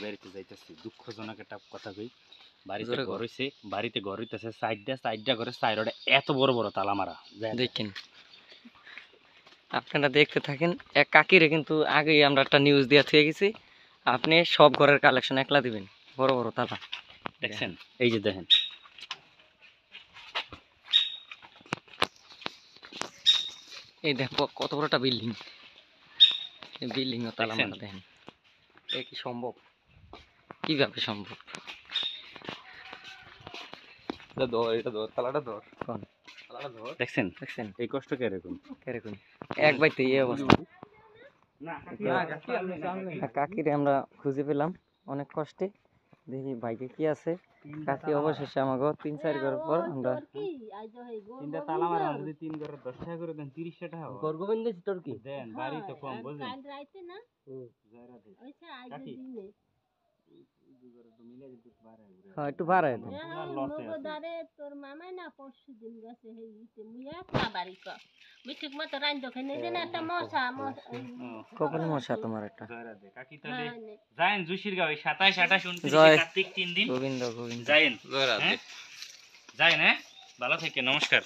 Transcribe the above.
বাড়িতে যাইতেছি দুঃখজনক একটা কথা কই বাড়িতে ঘর হইতেছে সাইডটা করে সাইডে এত বড় বড় তালা মারা দেখেন আপনারা দেখতে থাকেন এক কাকিরে কিন্তু আগেই আমরা একটা নিউজ দিয়ে থুয়ে গেছি আপনি সব ঘরের কালেকশন একলা দিবেন বড় বড় তালা দেখছেন এই যে দেখেন এই দেখো কত বড় একটা বিল্ডিং এই বিল্ডিং ও তালা মারা দেখেন এ কি সম্ভব কিভাবে সম্ভব এটা ধর তালাটা ধর কোন তালাটা ধর দেখছেন এই কষ্ট কিরকম এক বাইতে এই অবস্থা কাকিরে আমরা খুঁজে পেলাম অনেক কষ্টে দেখি বাইকে কি আছে কাকি অবশেষে আমাকে 3-4 ঘর পর আমরা তিনটা তালা মারা যদি 3 ঘরে 10 টাকা করে দেন 30 টাকা হবে গোবিন্দ তোর কি দেন বাড়ি তো কম বুঝেন কাল রাইতে না জায়গা দে ওইটা আজ দিনে হ্যাঁ একটু বাড়ায় দেন মগদারে তোর মামাই না পরশু দিন গেছে হেইতে মুয়া খাবারই ক মিঠিক মতো রাইন দোখানে দেন একটা মশা কপালে মশা তোমার একটা জায়গা দে কাকি তাহলে যায়েন জুশির গাঁও 27 28 29 জয় কার্তিক 3 দিন গোবিন্দ যায়েন জয় রাধে যায়েন হ্যাঁ ভালো থেকে নমস্কার।